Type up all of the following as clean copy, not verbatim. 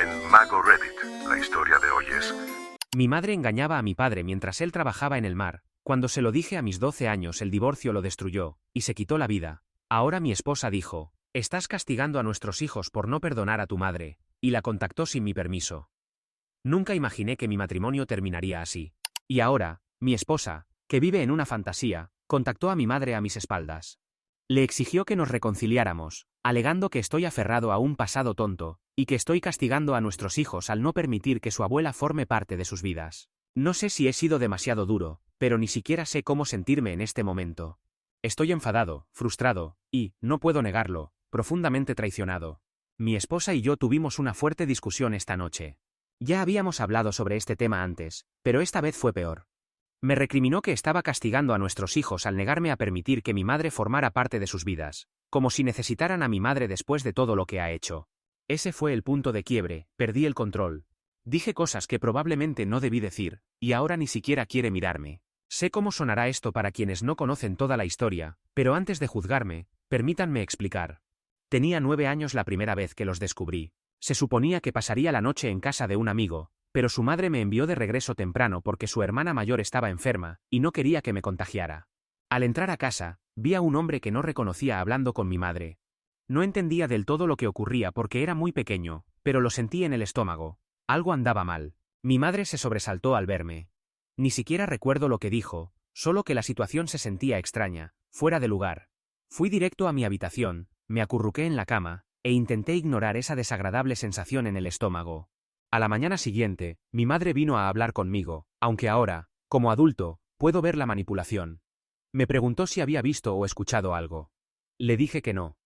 en Mago Reddit. La historia de hoy es... Mi madre engañaba a mi padre mientras él trabajaba en el mar. Cuando se lo dije a mis 12 años, el divorcio lo destruyó, y se quitó la vida. Ahora mi esposa dijo: estás castigando a nuestros hijos por no perdonar a tu madre, y la contactó sin mi permiso. Nunca imaginé que mi matrimonio terminaría así. Y ahora, mi esposa, que vive en una fantasía, contactó a mi madre a mis espaldas. Le exigió que nos reconciliáramos, alegando que estoy aferrado a un pasado tonto, y que estoy castigando a nuestros hijos al no permitir que su abuela forme parte de sus vidas. No sé si he sido demasiado duro, pero ni siquiera sé cómo sentirme en este momento. Estoy enfadado, frustrado, y, no puedo negarlo, profundamente traicionado. Mi esposa y yo tuvimos una fuerte discusión esta noche. Ya habíamos hablado sobre este tema antes, pero esta vez fue peor. Me recriminó que estaba castigando a nuestros hijos al negarme a permitir que mi madre formara parte de sus vidas, como si necesitaran a mi madre después de todo lo que ha hecho. Ese fue el punto de quiebre, perdí el control. Dije cosas que probablemente no debí decir, y ahora ni siquiera quiere mirarme. Sé cómo sonará esto para quienes no conocen toda la historia, pero antes de juzgarme, permítanme explicar. Tenía 9 años la primera vez que los descubrí. Se suponía que pasaría la noche en casa de un amigo, pero su madre me envió de regreso temprano porque su hermana mayor estaba enferma, y no quería que me contagiara. Al entrar a casa, vi a un hombre que no reconocía hablando con mi madre. No entendía del todo lo que ocurría porque era muy pequeño, pero lo sentí en el estómago. Algo andaba mal. Mi madre se sobresaltó al verme. Ni siquiera recuerdo lo que dijo, solo que la situación se sentía extraña, fuera de lugar. Fui directo a mi habitación, me acurruqué en la cama, e intenté ignorar esa desagradable sensación en el estómago. A la mañana siguiente, mi madre vino a hablar conmigo, aunque ahora, como adulto, puedo ver la manipulación. Me preguntó si había visto o escuchado algo. Le dije que no.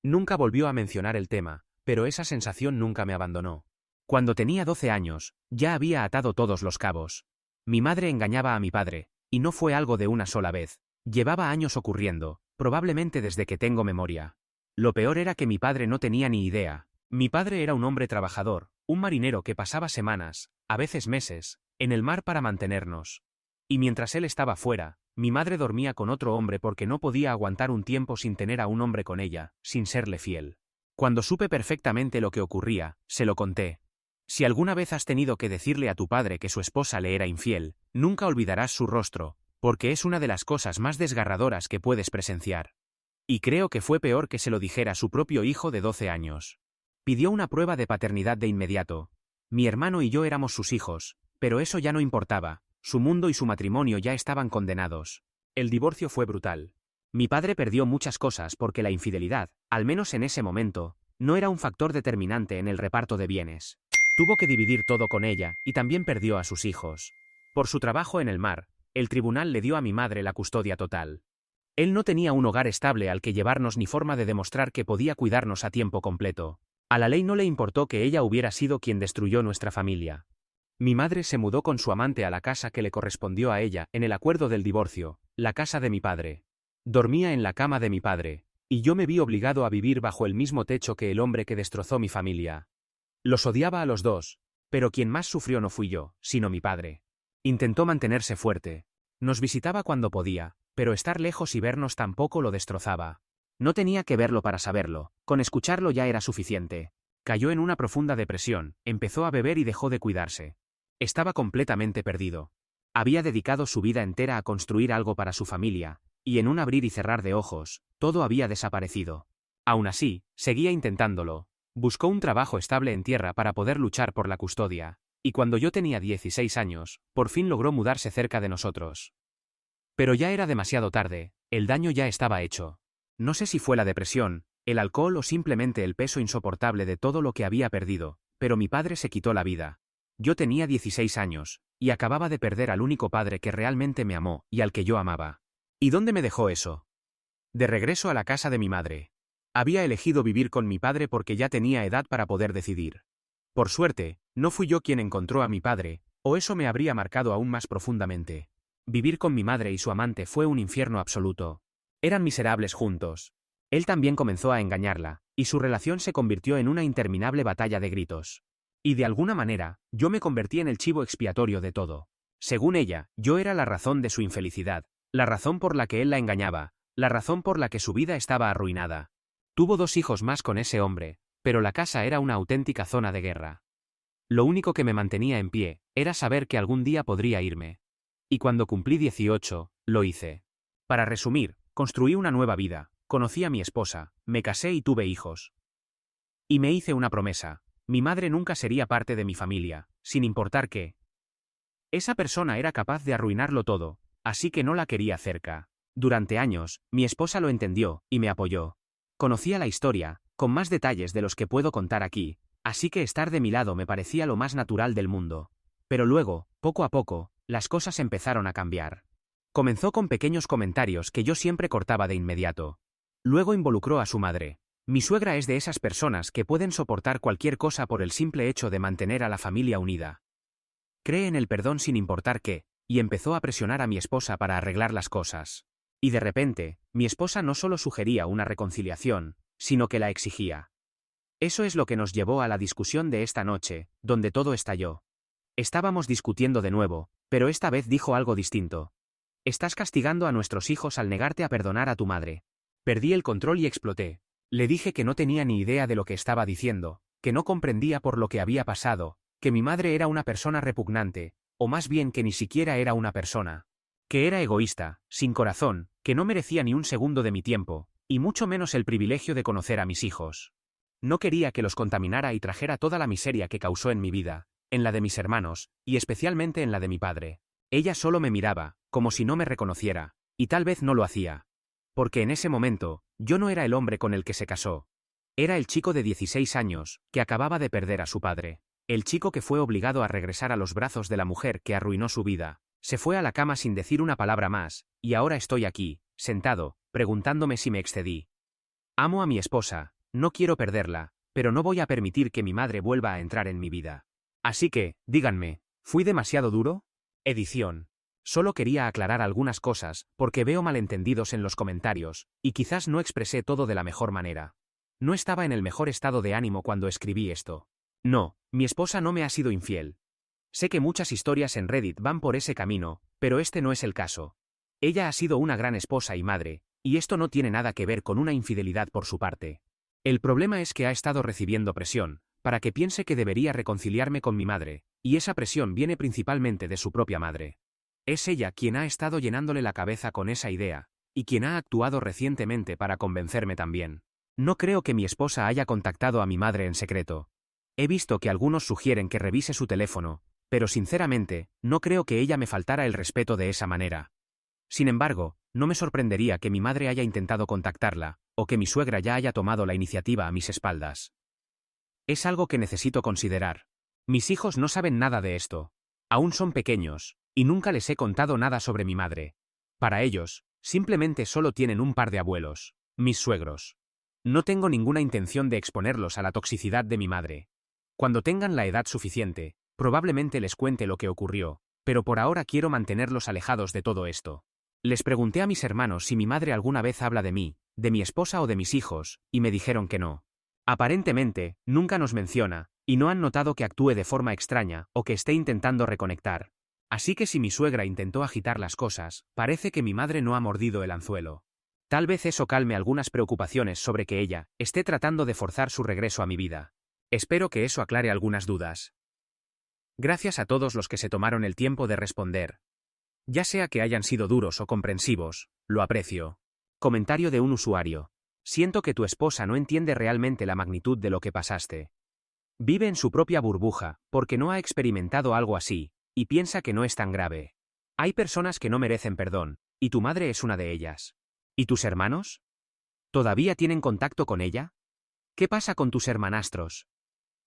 Nunca volvió a mencionar el tema, pero esa sensación nunca me abandonó. Cuando tenía 12 años, ya había atado todos los cabos. Mi madre engañaba a mi padre, y no fue algo de una sola vez. Llevaba años ocurriendo, probablemente desde que tengo memoria. Lo peor era que mi padre no tenía ni idea. Mi padre era un hombre trabajador, un marinero que pasaba semanas, a veces meses, en el mar para mantenernos. Y mientras él estaba fuera, mi madre dormía con otro hombre porque no podía aguantar un tiempo sin tener a un hombre con ella, sin serle fiel. Cuando supe perfectamente lo que ocurría, se lo conté. Si alguna vez has tenido que decirle a tu padre que su esposa le era infiel, nunca olvidarás su rostro, porque es una de las cosas más desgarradoras que puedes presenciar. Y creo que fue peor que se lo dijera su propio hijo de 12 años. Pidió una prueba de paternidad de inmediato. Mi hermano y yo éramos sus hijos, pero eso ya no importaba, su mundo y su matrimonio ya estaban condenados. El divorcio fue brutal. Mi padre perdió muchas cosas porque la infidelidad, al menos en ese momento, no era un factor determinante en el reparto de bienes. Tuvo que dividir todo con ella, y también perdió a sus hijos. Por su trabajo en el mar, el tribunal le dio a mi madre la custodia total. Él no tenía un hogar estable al que llevarnos ni forma de demostrar que podía cuidarnos a tiempo completo. A la ley no le importó que ella hubiera sido quien destruyó nuestra familia. Mi madre se mudó con su amante a la casa que le correspondió a ella en el acuerdo del divorcio, la casa de mi padre. Dormía en la cama de mi padre, y yo me vi obligado a vivir bajo el mismo techo que el hombre que destrozó mi familia. Los odiaba a los dos, pero quien más sufrió no fui yo, sino mi padre. Intentó mantenerse fuerte. Nos visitaba cuando podía, pero estar lejos y vernos tampoco lo destrozaba. No tenía que verlo para saberlo, con escucharlo ya era suficiente. Cayó en una profunda depresión, empezó a beber y dejó de cuidarse. Estaba completamente perdido. Había dedicado su vida entera a construir algo para su familia, y en un abrir y cerrar de ojos, todo había desaparecido. Aún así, seguía intentándolo. Buscó un trabajo estable en tierra para poder luchar por la custodia, y cuando yo tenía 16 años, por fin logró mudarse cerca de nosotros. Pero ya era demasiado tarde, el daño ya estaba hecho. No sé si fue la depresión, el alcohol o simplemente el peso insoportable de todo lo que había perdido, pero mi padre se quitó la vida. Yo tenía 16 años, y acababa de perder al único padre que realmente me amó y al que yo amaba. ¿Y dónde me dejó eso? De regreso a la casa de mi madre. Había elegido vivir con mi padre porque ya tenía edad para poder decidir. Por suerte, no fui yo quien encontró a mi padre, o eso me habría marcado aún más profundamente. Vivir con mi madre y su amante fue un infierno absoluto. Eran miserables juntos. Él también comenzó a engañarla, y su relación se convirtió en una interminable batalla de gritos. Y de alguna manera, yo me convertí en el chivo expiatorio de todo. Según ella, yo era la razón de su infelicidad, la razón por la que él la engañaba, la razón por la que su vida estaba arruinada. Tuvo 2 hijos más con ese hombre, pero la casa era una auténtica zona de guerra. Lo único que me mantenía en pie era saber que algún día podría irme. Y cuando cumplí 18, lo hice. Para resumir, construí una nueva vida, conocí a mi esposa, me casé y tuve hijos. Y me hice una promesa: mi madre nunca sería parte de mi familia, sin importar qué. Esa persona era capaz de arruinarlo todo, así que no la quería cerca. Durante años, mi esposa lo entendió y me apoyó. Conocía la historia, con más detalles de los que puedo contar aquí, así que estar de mi lado me parecía lo más natural del mundo. Pero luego, poco a poco, las cosas empezaron a cambiar. Comenzó con pequeños comentarios que yo siempre cortaba de inmediato. Luego involucró a su madre. Mi suegra es de esas personas que pueden soportar cualquier cosa por el simple hecho de mantener a la familia unida. Cree en el perdón sin importar qué, y empezó a presionar a mi esposa para arreglar las cosas. Y de repente, mi esposa no solo sugería una reconciliación, sino que la exigía. Eso es lo que nos llevó a la discusión de esta noche, donde todo estalló. Estábamos discutiendo de nuevo, pero esta vez dijo algo distinto. Estás castigando a nuestros hijos al negarte a perdonar a tu madre. Perdí el control y exploté. Le dije que no tenía ni idea de lo que estaba diciendo, que no comprendía por lo que había pasado, que mi madre era una persona repugnante, o más bien que ni siquiera era una persona. Que era egoísta, sin corazón, que no merecía ni un segundo de mi tiempo, y mucho menos el privilegio de conocer a mis hijos. No quería que los contaminara y trajera toda la miseria que causó en mi vida, en la de mis hermanos, y especialmente en la de mi padre. Ella solo me miraba, como si no me reconociera, y tal vez no lo hacía. Porque en ese momento, yo no era el hombre con el que se casó. Era el chico de 16 años, que acababa de perder a su padre. El chico que fue obligado a regresar a los brazos de la mujer que arruinó su vida. Se fue a la cama sin decir una palabra más, y ahora estoy aquí, sentado, preguntándome si me excedí. Amo a mi esposa, no quiero perderla, pero no voy a permitir que mi madre vuelva a entrar en mi vida. Así que, díganme, ¿fui demasiado duro? Edición. Solo quería aclarar algunas cosas, porque veo malentendidos en los comentarios, y quizás no expresé todo de la mejor manera. No estaba en el mejor estado de ánimo cuando escribí esto. No, mi esposa no me ha sido infiel. Sé que muchas historias en Reddit van por ese camino, pero este no es el caso. Ella ha sido una gran esposa y madre, y esto no tiene nada que ver con una infidelidad por su parte. El problema es que ha estado recibiendo presión, para que piense que debería reconciliarme con mi madre, y esa presión viene principalmente de su propia madre. Es ella quien ha estado llenándole la cabeza con esa idea, y quien ha actuado recientemente para convencerme también. No creo que mi esposa haya contactado a mi madre en secreto. He visto que algunos sugieren que revise su teléfono, pero sinceramente, no creo que ella me faltara el respeto de esa manera. Sin embargo, no me sorprendería que mi madre haya intentado contactarla, o que mi suegra ya haya tomado la iniciativa a mis espaldas. Es algo que necesito considerar. Mis hijos no saben nada de esto. Aún son pequeños, y nunca les he contado nada sobre mi madre. Para ellos, simplemente solo tienen un par de abuelos, mis suegros. No tengo ninguna intención de exponerlos a la toxicidad de mi madre. Cuando tengan la edad suficiente, probablemente les cuente lo que ocurrió, pero por ahora quiero mantenerlos alejados de todo esto. Les pregunté a mis hermanos si mi madre alguna vez habla de mí, de mi esposa o de mis hijos, y me dijeron que no. Aparentemente, nunca nos menciona, y no han notado que actúe de forma extraña o que esté intentando reconectar. Así que si mi suegra intentó agitar las cosas, parece que mi madre no ha mordido el anzuelo. Tal vez eso calme algunas preocupaciones sobre que ella esté tratando de forzar su regreso a mi vida. Espero que eso aclare algunas dudas. Gracias a todos los que se tomaron el tiempo de responder. Ya sea que hayan sido duros o comprensivos, lo aprecio. Comentario de un usuario. Siento que tu esposa no entiende realmente la magnitud de lo que pasaste. Vive en su propia burbuja, porque no ha experimentado algo así, y piensa que no es tan grave. Hay personas que no merecen perdón, y tu madre es una de ellas. ¿Y tus hermanos? ¿Todavía tienen contacto con ella? ¿Qué pasa con tus hermanastros?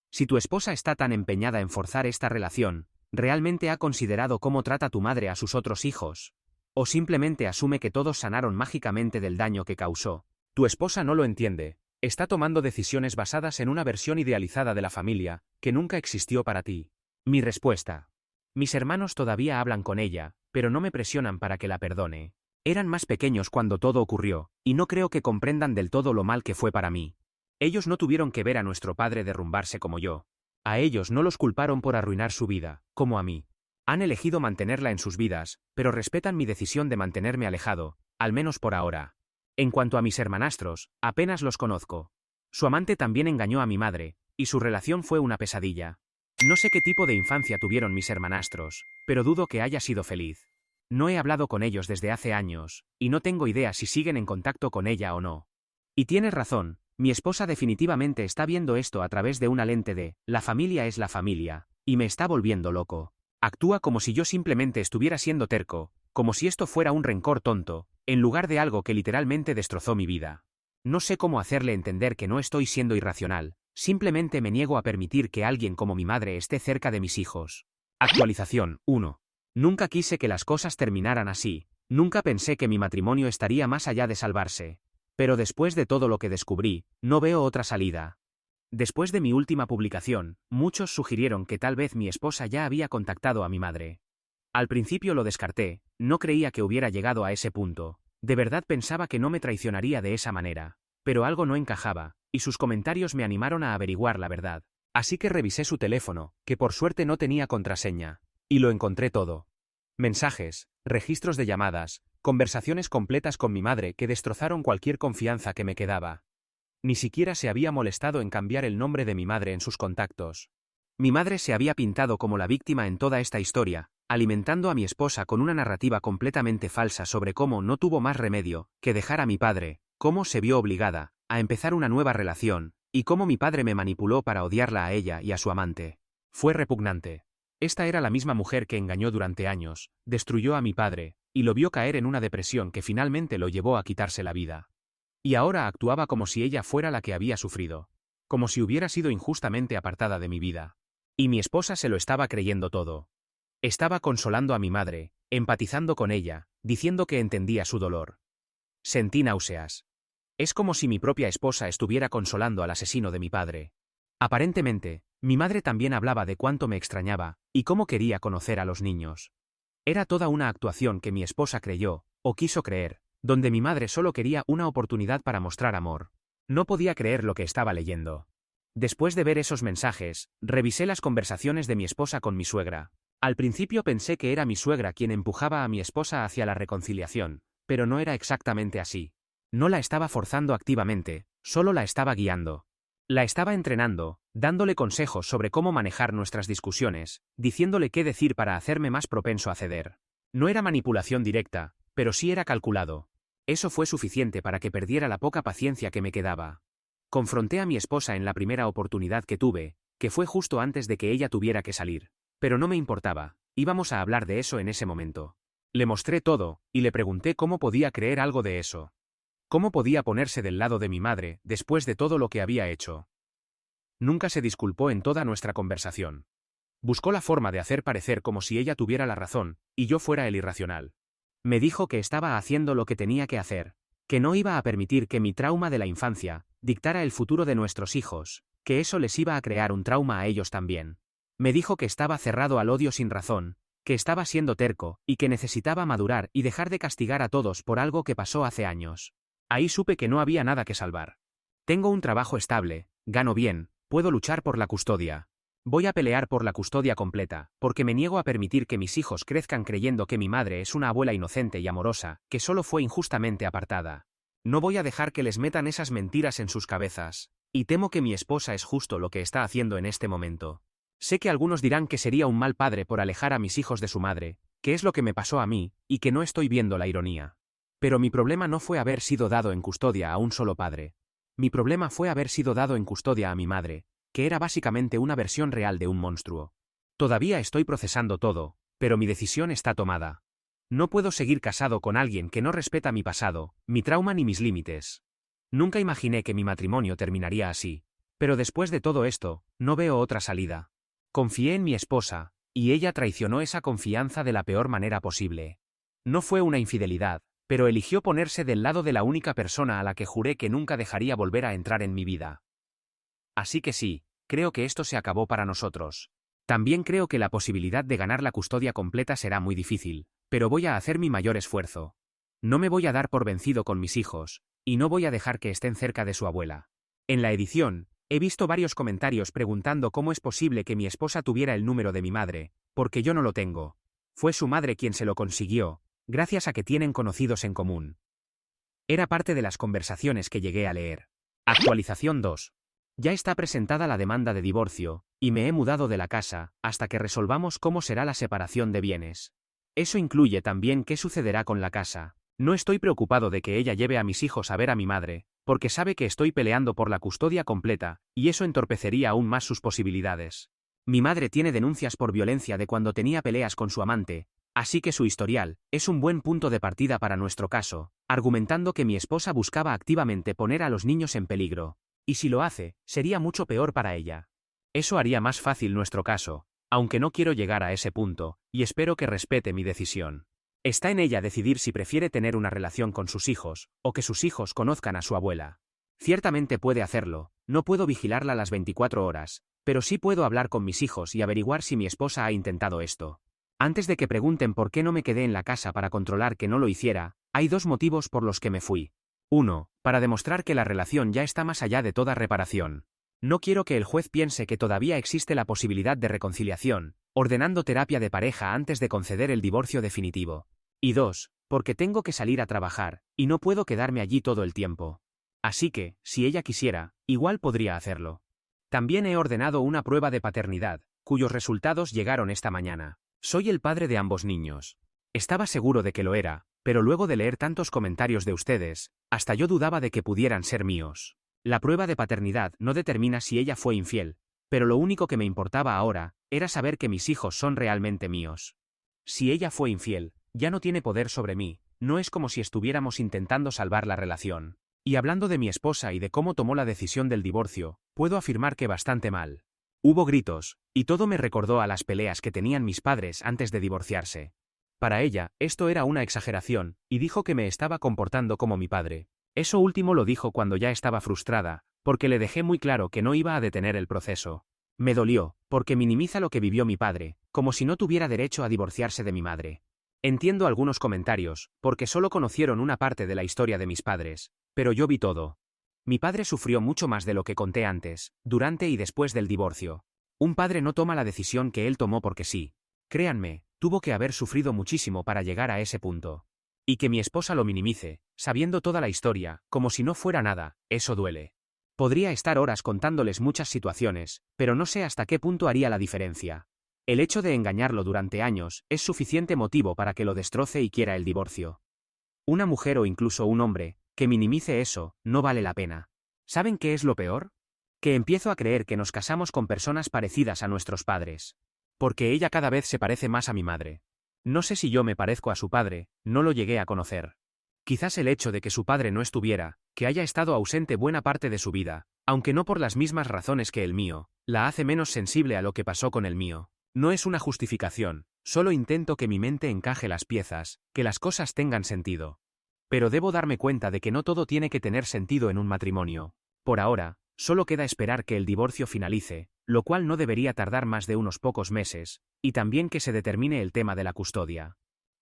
Si tu esposa está tan empeñada en forzar esta relación, ¿realmente ha considerado cómo trata tu madre a sus otros hijos? ¿O simplemente asume que todos sanaron mágicamente del daño que causó? Tu esposa no lo entiende. Está tomando decisiones basadas en una versión idealizada de la familia, que nunca existió para ti. Mi respuesta. Mis hermanos todavía hablan con ella, pero no me presionan para que la perdone. Eran más pequeños cuando todo ocurrió, y no creo que comprendan del todo lo mal que fue para mí. Ellos no tuvieron que ver a nuestro padre derrumbarse como yo. A ellos no los culparon por arruinar su vida, como a mí. Han elegido mantenerla en sus vidas, pero respetan mi decisión de mantenerme alejado, al menos por ahora. En cuanto a mis hermanastros, apenas los conozco. Su amante también engañó a mi madre, y su relación fue una pesadilla. No sé qué tipo de infancia tuvieron mis hermanastros, pero dudo que haya sido feliz. No he hablado con ellos desde hace años, y no tengo idea si siguen en contacto con ella o no. Y tienes razón, mi esposa definitivamente está viendo esto a través de una lente de la familia es la familia, y me está volviendo loco. Actúa como si yo simplemente estuviera siendo terco, como si esto fuera un rencor tonto, en lugar de algo que literalmente destrozó mi vida. No sé cómo hacerle entender que no estoy siendo irracional, simplemente me niego a permitir que alguien como mi madre esté cerca de mis hijos. Actualización 1. Nunca quise que las cosas terminaran así, nunca pensé que mi matrimonio estaría más allá de salvarse. Pero después de todo lo que descubrí, no veo otra salida. Después de mi última publicación, muchos sugirieron que tal vez mi esposa ya había contactado a mi madre. Al principio lo descarté, no creía que hubiera llegado a ese punto, de verdad pensaba que no me traicionaría de esa manera, pero algo no encajaba, y sus comentarios me animaron a averiguar la verdad. Así que revisé su teléfono, que por suerte no tenía contraseña, y lo encontré todo. Mensajes, registros de llamadas, conversaciones completas con mi madre que destrozaron cualquier confianza que me quedaba. Ni siquiera se había molestado en cambiar el nombre de mi madre en sus contactos. Mi madre se había pintado como la víctima en toda esta historia, alimentando a mi esposa con una narrativa completamente falsa sobre cómo no tuvo más remedio que dejar a mi padre, cómo se vio obligada a empezar una nueva relación, y cómo mi padre me manipuló para odiarla a ella y a su amante. Fue repugnante. Esta era la misma mujer que engañó durante años, destruyó a mi padre, y lo vio caer en una depresión que finalmente lo llevó a quitarse la vida. Y ahora actuaba como si ella fuera la que había sufrido, como si hubiera sido injustamente apartada de mi vida. Y mi esposa se lo estaba creyendo todo. Estaba consolando a mi madre, empatizando con ella, diciendo que entendía su dolor. Sentí náuseas. Es como si mi propia esposa estuviera consolando al asesino de mi padre. Aparentemente, mi madre también hablaba de cuánto me extrañaba, y cómo quería conocer a los niños. Era toda una actuación que mi esposa creyó, o quiso creer, donde mi madre solo quería una oportunidad para mostrar amor. No podía creer lo que estaba leyendo. Después de ver esos mensajes, revisé las conversaciones de mi esposa con mi suegra. Al principio pensé que era mi suegra quien empujaba a mi esposa hacia la reconciliación, pero no era exactamente así. No la estaba forzando activamente, solo la estaba guiando. La estaba entrenando, dándole consejos sobre cómo manejar nuestras discusiones, diciéndole qué decir para hacerme más propenso a ceder. No era manipulación directa, pero sí era calculado. Eso fue suficiente para que perdiera la poca paciencia que me quedaba. Confronté a mi esposa en la primera oportunidad que tuve, que fue justo antes de que ella tuviera que salir. Pero no me importaba, íbamos a hablar de eso en ese momento. Le mostré todo, y le pregunté cómo podía creer algo de eso. ¿Cómo podía ponerse del lado de mi madre, después de todo lo que había hecho? Nunca se disculpó en toda nuestra conversación. Buscó la forma de hacer parecer como si ella tuviera la razón, y yo fuera el irracional. Me dijo que estaba haciendo lo que tenía que hacer, que no iba a permitir que mi trauma de la infancia dictara el futuro de nuestros hijos, que eso les iba a crear un trauma a ellos también. Me dijo que estaba cerrado al odio sin razón, que estaba siendo terco, y que necesitaba madurar y dejar de castigar a todos por algo que pasó hace años. Ahí supe que no había nada que salvar. Tengo un trabajo estable, gano bien, puedo luchar por la custodia. Voy a pelear por la custodia completa, porque me niego a permitir que mis hijos crezcan creyendo que mi madre es una abuela inocente y amorosa, que solo fue injustamente apartada. No voy a dejar que les metan esas mentiras en sus cabezas, y temo que mi esposa es justo lo que está haciendo en este momento. Sé que algunos dirán que sería un mal padre por alejar a mis hijos de su madre, que es lo que me pasó a mí, y que no estoy viendo la ironía. Pero mi problema no fue haber sido dado en custodia a un solo padre. Mi problema fue haber sido dado en custodia a mi madre, que era básicamente una versión real de un monstruo. Todavía estoy procesando todo, pero mi decisión está tomada. No puedo seguir casado con alguien que no respeta mi pasado, mi trauma ni mis límites. Nunca imaginé que mi matrimonio terminaría así. Pero después de todo esto, no veo otra salida. Confié en mi esposa, y ella traicionó esa confianza de la peor manera posible. No fue una infidelidad, pero eligió ponerse del lado de la única persona a la que juré que nunca dejaría volver a entrar en mi vida. Así que sí, creo que esto se acabó para nosotros. También creo que la posibilidad de ganar la custodia completa será muy difícil, pero voy a hacer mi mayor esfuerzo. No me voy a dar por vencido con mis hijos, y no voy a dejar que estén cerca de su abuela. En la edición, he visto varios comentarios preguntando cómo es posible que mi esposa tuviera el número de mi madre, porque yo no lo tengo. Fue su madre quien se lo consiguió, gracias a que tienen conocidos en común. Era parte de las conversaciones que llegué a leer. Actualización 2. Ya está presentada la demanda de divorcio, y me he mudado de la casa, hasta que resolvamos cómo será la separación de bienes. Eso incluye también qué sucederá con la casa. No estoy preocupado de que ella lleve a mis hijos a ver a mi madre, porque sabe que estoy peleando por la custodia completa, y eso entorpecería aún más sus posibilidades. Mi madre tiene denuncias por violencia de cuando tenía peleas con su amante, así que su historial es un buen punto de partida para nuestro caso, argumentando que mi esposa buscaba activamente poner a los niños en peligro. Y si lo hace, sería mucho peor para ella. Eso haría más fácil nuestro caso, aunque no quiero llegar a ese punto, y espero que respete mi decisión. Está en ella decidir si prefiere tener una relación con sus hijos, o que sus hijos conozcan a su abuela. Ciertamente puede hacerlo, no puedo vigilarla las 24 horas, pero sí puedo hablar con mis hijos y averiguar si mi esposa ha intentado esto. Antes de que pregunten por qué no me quedé en la casa para controlar que no lo hiciera, hay dos motivos por los que me fui. 1. Para demostrar que la relación ya está más allá de toda reparación. No quiero que el juez piense que todavía existe la posibilidad de reconciliación, ordenando terapia de pareja antes de conceder el divorcio definitivo. Y 2. Porque tengo que salir a trabajar, y no puedo quedarme allí todo el tiempo. Así que, si ella quisiera, igual podría hacerlo. También he ordenado una prueba de paternidad, cuyos resultados llegaron esta mañana. Soy el padre de ambos niños. Estaba seguro de que lo era, pero luego de leer tantos comentarios de ustedes, hasta yo dudaba de que pudieran ser míos. La prueba de paternidad no determina si ella fue infiel, pero lo único que me importaba ahora era saber que mis hijos son realmente míos. Si ella fue infiel, ya no tiene poder sobre mí, no es como si estuviéramos intentando salvar la relación. Y hablando de mi esposa y de cómo tomó la decisión del divorcio, puedo afirmar que bastante mal. Hubo gritos, y todo me recordó a las peleas que tenían mis padres antes de divorciarse. Para ella, esto era una exageración, y dijo que me estaba comportando como mi padre. Eso último lo dijo cuando ya estaba frustrada, porque le dejé muy claro que no iba a detener el proceso. Me dolió, porque minimiza lo que vivió mi padre, como si no tuviera derecho a divorciarse de mi madre. Entiendo algunos comentarios, porque solo conocieron una parte de la historia de mis padres, pero yo vi todo. Mi padre sufrió mucho más de lo que conté antes, durante y después del divorcio. Un padre no toma la decisión que él tomó porque sí. Créanme, tuvo que haber sufrido muchísimo para llegar a ese punto. Y que mi esposa lo minimice, sabiendo toda la historia, como si no fuera nada, eso duele. Podría estar horas contándoles muchas situaciones, pero no sé hasta qué punto haría la diferencia. El hecho de engañarlo durante años es suficiente motivo para que lo destroce y quiera el divorcio. Una mujer o incluso un hombre que minimice eso no vale la pena. ¿Saben qué es lo peor? Que empiezo a creer que nos casamos con personas parecidas a nuestros padres. Porque ella cada vez se parece más a mi madre. No sé si yo me parezco a su padre, no lo llegué a conocer. Quizás el hecho de que su padre no estuviera, que haya estado ausente buena parte de su vida, aunque no por las mismas razones que el mío, la hace menos sensible a lo que pasó con el mío. No es una justificación, solo intento que mi mente encaje las piezas, que las cosas tengan sentido. Pero debo darme cuenta de que no todo tiene que tener sentido en un matrimonio. Por ahora, solo queda esperar que el divorcio finalice, lo cual no debería tardar más de unos pocos meses, y también que se determine el tema de la custodia.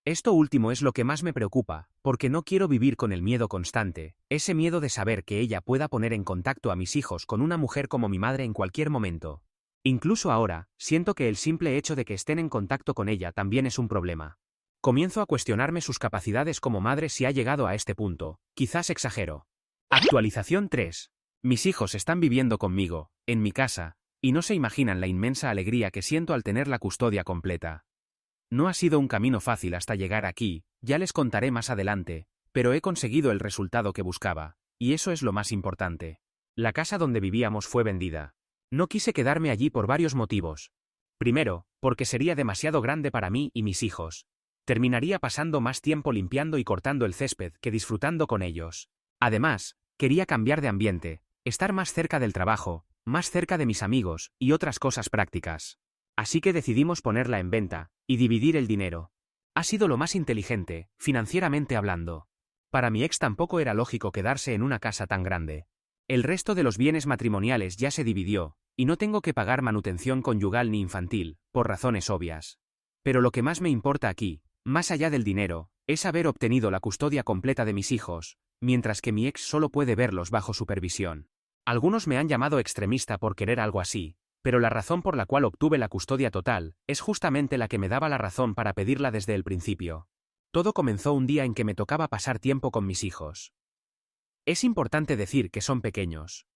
Esto último es lo que más me preocupa, porque no quiero vivir con el miedo constante, ese miedo de saber que ella pueda poner en contacto a mis hijos con una mujer como mi madre en cualquier momento. Incluso ahora, siento que el simple hecho de que estén en contacto con ella también es un problema. Comienzo a cuestionarme sus capacidades como madre si ha llegado a este punto, quizás exagero. Actualización 3. Mis hijos están viviendo conmigo, en mi casa, y no se imaginan la inmensa alegría que siento al tener la custodia completa. No ha sido un camino fácil hasta llegar aquí, ya les contaré más adelante, pero he conseguido el resultado que buscaba, y eso es lo más importante. La casa donde vivíamos fue vendida. No quise quedarme allí por varios motivos. Primero, porque sería demasiado grande para mí y mis hijos. Terminaría pasando más tiempo limpiando y cortando el césped que disfrutando con ellos. Además, quería cambiar de ambiente, estar más cerca del trabajo, más cerca de mis amigos, y otras cosas prácticas. Así que decidimos ponerla en venta, y dividir el dinero. Ha sido lo más inteligente, financieramente hablando. Para mi ex tampoco era lógico quedarse en una casa tan grande. El resto de los bienes matrimoniales ya se dividió, y no tengo que pagar manutención conyugal ni infantil, por razones obvias. Pero lo que más me importa aquí, más allá del dinero, es haber obtenido la custodia completa de mis hijos, mientras que mi ex solo puede verlos bajo supervisión. Algunos me han llamado extremista por querer algo así, pero la razón por la cual obtuve la custodia total es justamente la que me daba la razón para pedirla desde el principio. Todo comenzó un día en que me tocaba pasar tiempo con mis hijos. Es importante decir que son pequeños.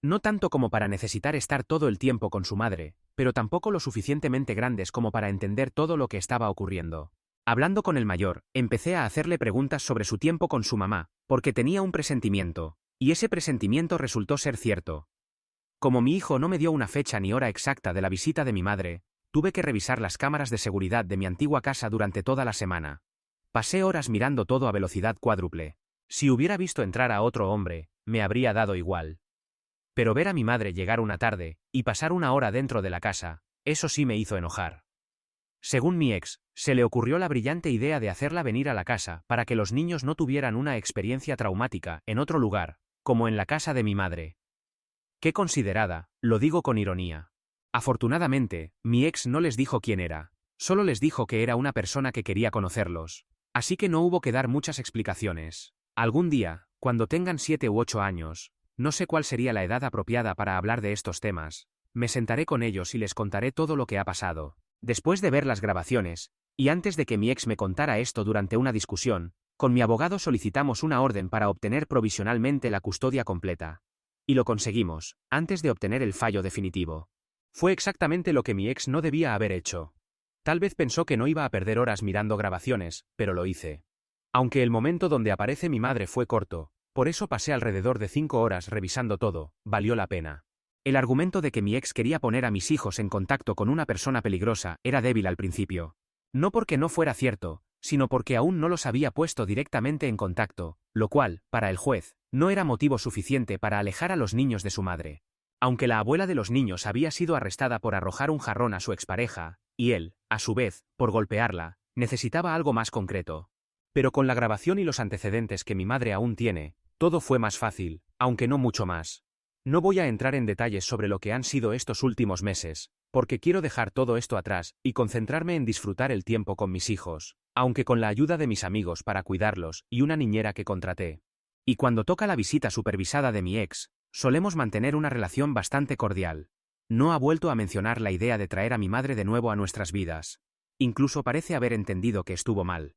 No tanto como para necesitar estar todo el tiempo con su madre, pero tampoco lo suficientemente grandes como para entender todo lo que estaba ocurriendo. Hablando con el mayor, empecé a hacerle preguntas sobre su tiempo con su mamá, porque tenía un presentimiento, y ese presentimiento resultó ser cierto. Como mi hijo no me dio una fecha ni hora exacta de la visita de mi madre, tuve que revisar las cámaras de seguridad de mi antigua casa durante toda la semana. Pasé horas mirando todo a velocidad cuádruple. Si hubiera visto entrar a otro hombre, me habría dado igual. Pero ver a mi madre llegar una tarde, y pasar una hora dentro de la casa, eso sí me hizo enojar. Según mi ex, se le ocurrió la brillante idea de hacerla venir a la casa para que los niños no tuvieran una experiencia traumática en otro lugar, como en la casa de mi madre. Qué considerada, lo digo con ironía. Afortunadamente, mi ex no les dijo quién era, solo les dijo que era una persona que quería conocerlos. Así que no hubo que dar muchas explicaciones. Algún día, cuando tengan 7 u 8 años, no sé cuál sería la edad apropiada para hablar de estos temas, me sentaré con ellos y les contaré todo lo que ha pasado. Después de ver las grabaciones, y antes de que mi ex me contara esto durante una discusión, con mi abogado solicitamos una orden para obtener provisionalmente la custodia completa. Y lo conseguimos, antes de obtener el fallo definitivo. Fue exactamente lo que mi ex no debía haber hecho. Tal vez pensó que no iba a perder horas mirando grabaciones, pero lo hice. Aunque el momento donde aparece mi madre fue corto, por eso pasé alrededor de 5 horas revisando todo, valió la pena. El argumento de que mi ex quería poner a mis hijos en contacto con una persona peligrosa era débil al principio. No porque no fuera cierto, sino porque aún no los había puesto directamente en contacto, lo cual, para el juez, no era motivo suficiente para alejar a los niños de su madre. Aunque la abuela de los niños había sido arrestada por arrojar un jarrón a su expareja, y él, a su vez, por golpearla, necesitaba algo más concreto. Pero con la grabación y los antecedentes que mi madre aún tiene, todo fue más fácil, aunque no mucho más. No voy a entrar en detalles sobre lo que han sido estos últimos meses, porque quiero dejar todo esto atrás y concentrarme en disfrutar el tiempo con mis hijos, aunque con la ayuda de mis amigos para cuidarlos y una niñera que contraté. Y cuando toca la visita supervisada de mi ex, solemos mantener una relación bastante cordial. No ha vuelto a mencionar la idea de traer a mi madre de nuevo a nuestras vidas. Incluso parece haber entendido que estuvo mal.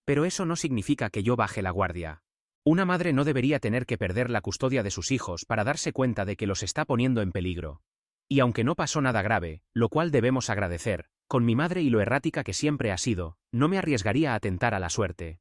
Pero eso no significa que yo baje la guardia. Una madre no debería tener que perder la custodia de sus hijos para darse cuenta de que los está poniendo en peligro. Y aunque no pasó nada grave, lo cual debemos agradecer, con mi madre y lo errática que siempre ha sido, no me arriesgaría a tentar a la suerte.